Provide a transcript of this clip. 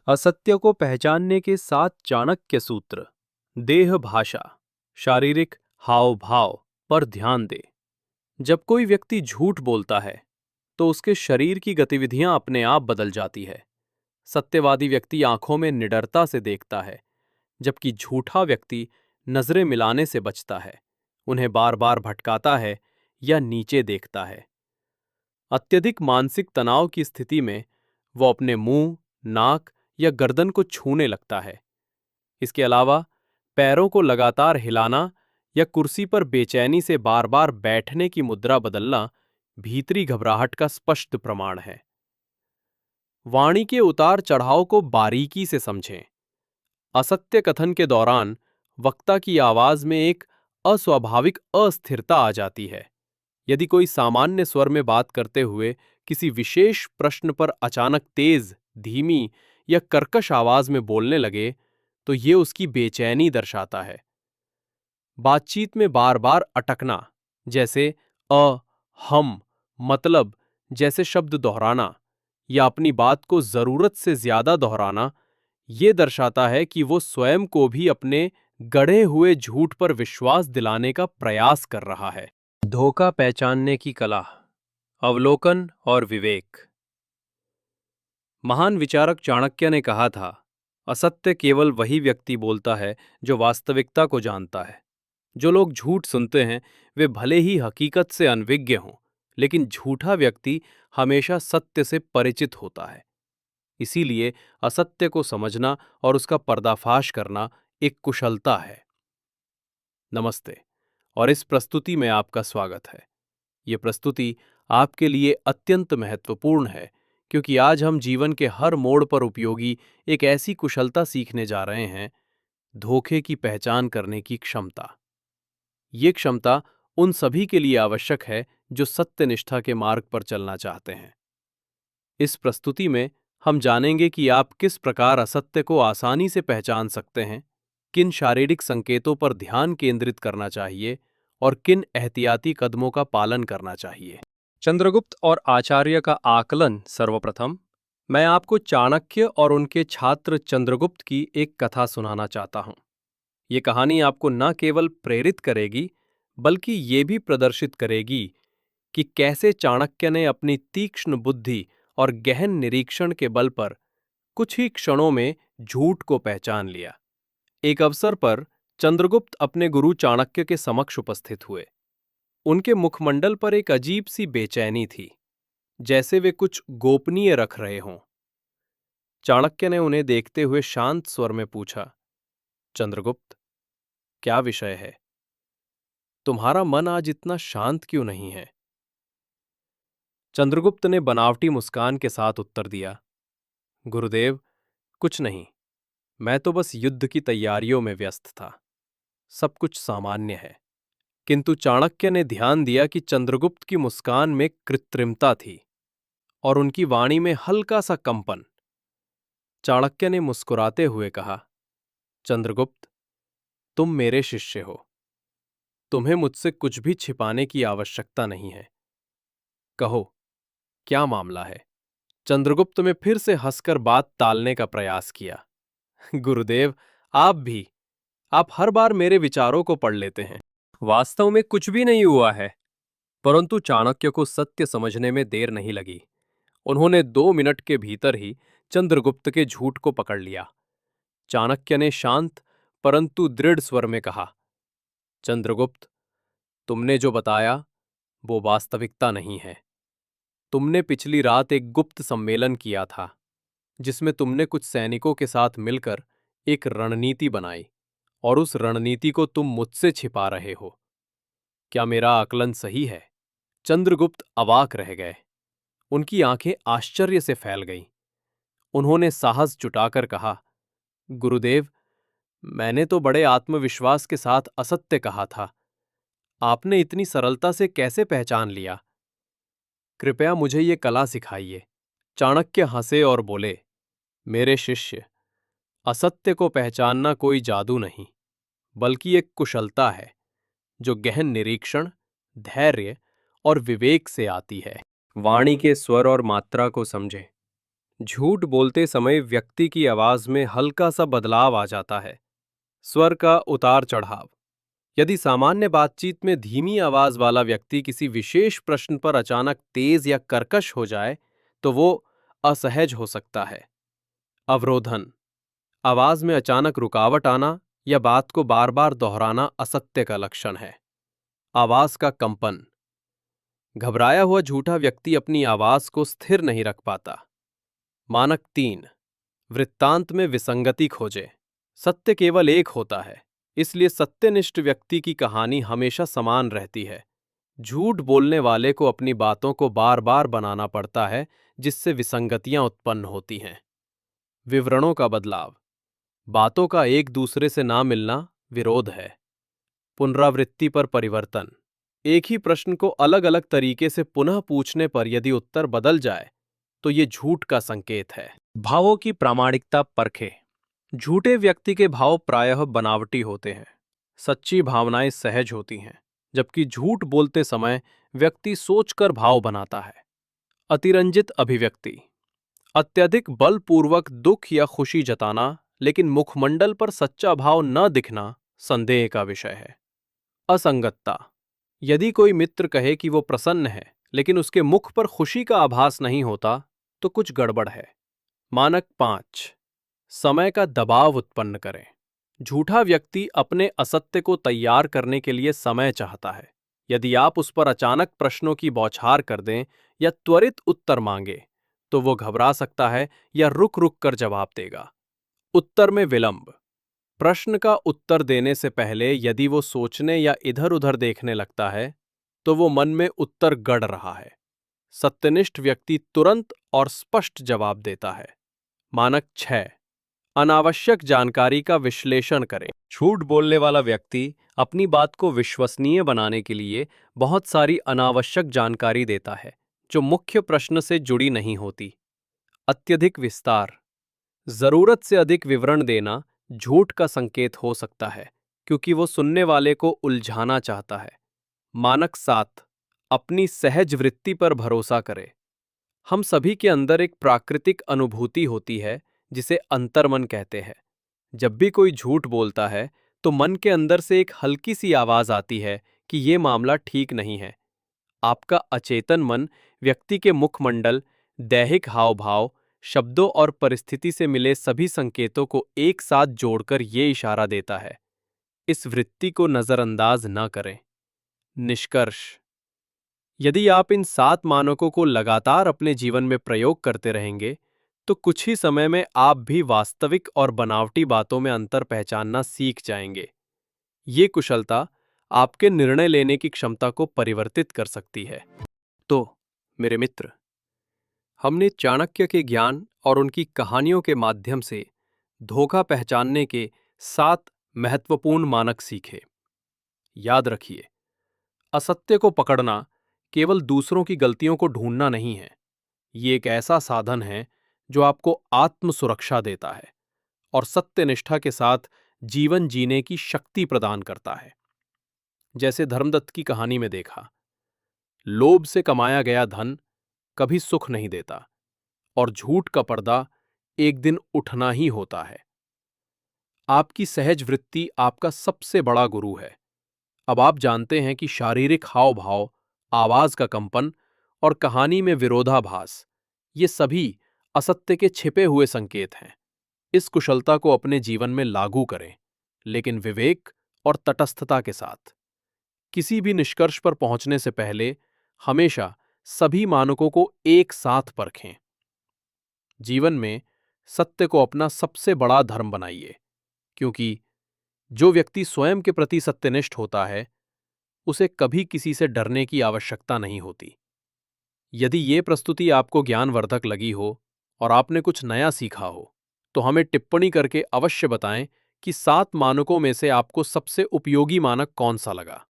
असत्य को पहचानने के 7 चाणक्य सूत्र। देह भाषा, शारीरिक हाव भाव पर ध्यान दें। जब कोई व्यक्ति झूठ बोलता है तो उसके शरीर की गतिविधियां अपने आप बदल जाती है। सत्यवादी व्यक्ति आंखों में निडरता से देखता है, जबकि झूठा व्यक्ति नजरें मिलाने से बचता है, उन्हें बार बार भटकाता है या नीचे देखता है। अत्यधिक मानसिक तनाव की स्थिति में वो अपने मुंह, नाक या गर्दन को छूने लगता है। इसके अलावा पैरों को लगातार हिलाना या कुर्सी पर बेचैनी से बार बार बैठने की मुद्रा बदलना भीतरी घबराहट का स्पष्ट प्रमाण है। वाणी के उतार चढ़ाव को बारीकी से समझें। असत्य कथन के दौरान वक्ता की आवाज में एक अस्वाभाविक अस्थिरता आ जाती है। यदि कोई सामान्य स्वर में बात करते हुए किसी विशेष प्रश्न पर अचानक तेज, धीमी या कर्कश आवाज में बोलने लगे, तो ये उसकी बेचैनी दर्शाता है। बातचीत में बार बार अटकना, जैसे हम, मतलब जैसे शब्द दोहराना या अपनी बात को जरूरत से ज्यादा दोहराना, ये दर्शाता है कि वो स्वयं को भी अपने गढ़े हुए झूठ पर विश्वास दिलाने का प्रयास कर रहा है। धोखा पहचानने की कला, अवलोकन और विवेक। महान विचारक चाणक्य ने कहा था, असत्य केवल वही व्यक्ति बोलता है जो वास्तविकता को जानता है। जो लोग झूठ सुनते हैं वे भले ही हकीकत से अनभिज्ञ हों, लेकिन झूठा व्यक्ति हमेशा सत्य से परिचित होता है। इसीलिए असत्य को समझना और उसका पर्दाफाश करना एक कुशलता है। नमस्ते, और इस प्रस्तुति में आपका स्वागत है। ये प्रस्तुति आपके लिए अत्यंत महत्वपूर्ण है, क्योंकि आज हम जीवन के हर मोड़ पर उपयोगी एक ऐसी कुशलता सीखने जा रहे हैं, धोखे की पहचान करने की क्षमता। ये क्षमता उन सभी के लिए आवश्यक है जो सत्यनिष्ठा के मार्ग पर चलना चाहते हैं। इस प्रस्तुति में हम जानेंगे कि आप किस प्रकार असत्य को आसानी से पहचान सकते हैं, किन शारीरिक संकेतों पर ध्यान केंद्रित करना चाहिए और किन एहतियाती कदमों का पालन करना चाहिए। चंद्रगुप्त और आचार्य का आकलन। सर्वप्रथम मैं आपको चाणक्य और उनके छात्र चंद्रगुप्त की एक कथा सुनाना चाहता हूं। ये कहानी आपको न केवल प्रेरित करेगी, बल्कि ये भी प्रदर्शित करेगी कि कैसे चाणक्य ने अपनी तीक्ष्ण बुद्धि और गहन निरीक्षण के बल पर कुछ ही क्षणों में झूठ को पहचान लिया। एक अवसर पर चंद्रगुप्त अपने गुरु चाणक्य के समक्ष उपस्थित हुए। उनके मुखमंडल पर एक अजीब सी बेचैनी थी, जैसे वे कुछ गोपनीय रख रहे हों। चाणक्य ने उन्हें देखते हुए शांत स्वर में पूछा, चंद्रगुप्त, क्या विषय है? तुम्हारा मन आज इतना शांत क्यों नहीं है? चंद्रगुप्त ने बनावटी मुस्कान के साथ उत्तर दिया, गुरुदेव, कुछ नहीं, मैं तो बस युद्ध की तैयारियों में व्यस्त था। सब कुछ सामान्य है। किंतु चाणक्य ने ध्यान दिया कि चंद्रगुप्त की मुस्कान में कृत्रिमता थी और उनकी वाणी में हल्का सा कंपन। चाणक्य ने मुस्कुराते हुए कहा, चंद्रगुप्त, तुम मेरे शिष्य हो। तुम्हें मुझसे कुछ भी छिपाने की आवश्यकता नहीं है। कहो, क्या मामला है? चंद्रगुप्त ने फिर से हंसकर बात टालने का प्रयास किया। गुरुदेव, आप हर बार मेरे विचारों को पढ़ लेते हैं। वास्तव में कुछ भी नहीं हुआ है। परंतु चाणक्य को सत्य समझने में देर नहीं लगी। उन्होंने 2 मिनट के भीतर ही चंद्रगुप्त के झूठ को पकड़ लिया। चाणक्य ने शांत परंतु दृढ़ स्वर में कहा, चंद्रगुप्त, तुमने जो बताया वो वास्तविकता नहीं है। तुमने पिछली रात एक गुप्त सम्मेलन किया था, जिसमें तुमने कुछ सैनिकों के साथ मिलकर एक रणनीति बनाई, और उस रणनीति को तुम मुझसे छिपा रहे हो। क्या मेरा आकलन सही है? चंद्रगुप्त अवाक रह गए। उनकी आंखें आश्चर्य से फैल गईं। उन्होंने साहस जुटाकर कहा, गुरुदेव, मैंने तो बड़े आत्मविश्वास के साथ असत्य कहा था। आपने इतनी सरलता से कैसे पहचान लिया? कृपया मुझे ये कला सिखाइए। चाणक्य हंसे और बोले, मेरे शिष्य, असत्य को पहचानना कोई जादू नहीं, बल्कि एक कुशलता है जो गहन निरीक्षण, धैर्य और विवेक से आती है। वाणी के स्वर और मात्रा को समझें। झूठ बोलते समय व्यक्ति की आवाज में हल्का सा बदलाव आ जाता है। स्वर का उतार चढ़ाव। यदि सामान्य बातचीत में धीमी आवाज वाला व्यक्ति किसी विशेष प्रश्न पर अचानक तेज या कर्कश हो जाए, तो वो असहज हो सकता है। अवरोधन। आवाज में अचानक रुकावट आना या बात को बार बार दोहराना असत्य का लक्षण है। आवाज का कंपन। घबराया हुआ झूठा व्यक्ति अपनी आवाज को स्थिर नहीं रख पाता। मानक 3। वृत्तांत में विसंगति खोजे। सत्य केवल एक होता है, इसलिए सत्यनिष्ठ व्यक्ति की कहानी हमेशा समान रहती है। झूठ बोलने वाले को अपनी बातों को बार बार बनाना पड़ता है, जिससे विसंगतियां उत्पन्न होती हैं। विवरणों का बदलाव। बातों का एक दूसरे से ना मिलना विरोध है। पुनरावृत्ति पर परिवर्तन। एक ही प्रश्न को अलग अलग तरीके से पुनः पूछने पर यदि उत्तर बदल जाए, तो ये झूठ का संकेत है। भावों की प्रामाणिकता परखे। झूठे व्यक्ति के भाव प्रायः बनावटी होते हैं। सच्ची भावनाएं सहज होती हैं, जबकि झूठ बोलते समय व्यक्ति सोचकर भाव बनाता है। अतिरंजित अभिव्यक्ति। अत्यधिक बलपूर्वक दुख या खुशी जताना, लेकिन मुखमंडल पर सच्चा भाव न दिखना संदेह का विषय है। असंगतता। यदि कोई मित्र कहे कि वो प्रसन्न है, लेकिन उसके मुख पर खुशी का आभास नहीं होता, तो कुछ गड़बड़ है। मानक 5। समय का दबाव उत्पन्न करें। झूठा व्यक्ति अपने असत्य को तैयार करने के लिए समय चाहता है। यदि आप उस पर अचानक प्रश्नों की बौछार कर दें या त्वरित उत्तर मांगे, तो वो घबरा सकता है या रुक रुक कर जवाब देगा। उत्तर में विलंब। प्रश्न का उत्तर देने से पहले यदि वो सोचने या इधर उधर देखने लगता है, तो वो मन में उत्तर गढ़ रहा है। सत्यनिष्ठ व्यक्ति तुरंत और स्पष्ट जवाब देता है। मानक 6। अनावश्यक जानकारी का विश्लेषण करें। झूठ बोलने वाला व्यक्ति अपनी बात को विश्वसनीय बनाने के लिए बहुत सारी अनावश्यक जानकारी देता है, जो मुख्य प्रश्न से जुड़ी नहीं होती। अत्यधिक विस्तार। जरूरत से अधिक विवरण देना झूठ का संकेत हो सकता है, क्योंकि वो सुनने वाले को उलझाना चाहता है। मानक 7। अपनी सहज वृत्ति पर भरोसा करें। हम सभी के अंदर एक प्राकृतिक अनुभूति होती है, जिसे अंतर्मन कहते हैं। जब भी कोई झूठ बोलता है, तो मन के अंदर से एक हल्की सी आवाज आती है कि ये मामला ठीक नहीं है। आपका अचेतन मन व्यक्ति के मुखमंडल, दैहिक हाव भाव, शब्दों और परिस्थिति से मिले सभी संकेतों को एक साथ जोड़कर ये इशारा देता है। इस वृत्ति को नजरअंदाज न करें। निष्कर्ष। यदि आप इन 7 मानकों को लगातार अपने जीवन में प्रयोग करते रहेंगे, तो कुछ ही समय में आप भी वास्तविक और बनावटी बातों में अंतर पहचानना सीख जाएंगे। ये कुशलता आपके निर्णय लेने की क्षमता को परिवर्तित कर सकती है। तो मेरे मित्र, हमने चाणक्य के ज्ञान और उनकी कहानियों के माध्यम से धोखा पहचानने के 7 महत्वपूर्ण मानक सीखे। याद रखिए, असत्य को पकड़ना केवल दूसरों की गलतियों को ढूंढना नहीं है। ये एक ऐसा साधन है जो आपको आत्म सुरक्षा देता है और सत्यनिष्ठा के साथ जीवन जीने की शक्ति प्रदान करता है। जैसे धर्मदत्त की कहानी में देखा, लोभ से कमाया गया धन कभी सुख नहीं देता और झूठ का पर्दा एक दिन उठना ही होता है। आपकी सहज वृत्ति आपका सबसे बड़ा गुरु है। अब आप जानते हैं कि शारीरिक हाव भाव, आवाज का कंपन और कहानी में विरोधाभास, ये सभी असत्य के छिपे हुए संकेत हैं। इस कुशलता को अपने जीवन में लागू करें, लेकिन विवेक और तटस्थता के साथ। किसी भी निष्कर्ष पर पहुंचने से पहले हमेशा सभी मानकों को एक साथ परखें। जीवन में सत्य को अपना सबसे बड़ा धर्म बनाइए, क्योंकि जो व्यक्ति स्वयं के प्रति सत्यनिष्ठ होता है, उसे कभी किसी से डरने की आवश्यकता नहीं होती। यदि ये प्रस्तुति आपको ज्ञानवर्धक लगी हो और आपने कुछ नया सीखा हो, तो हमें टिप्पणी करके अवश्य बताएं कि 7 मानकों में से आपको सबसे उपयोगी मानक कौन सा लगा।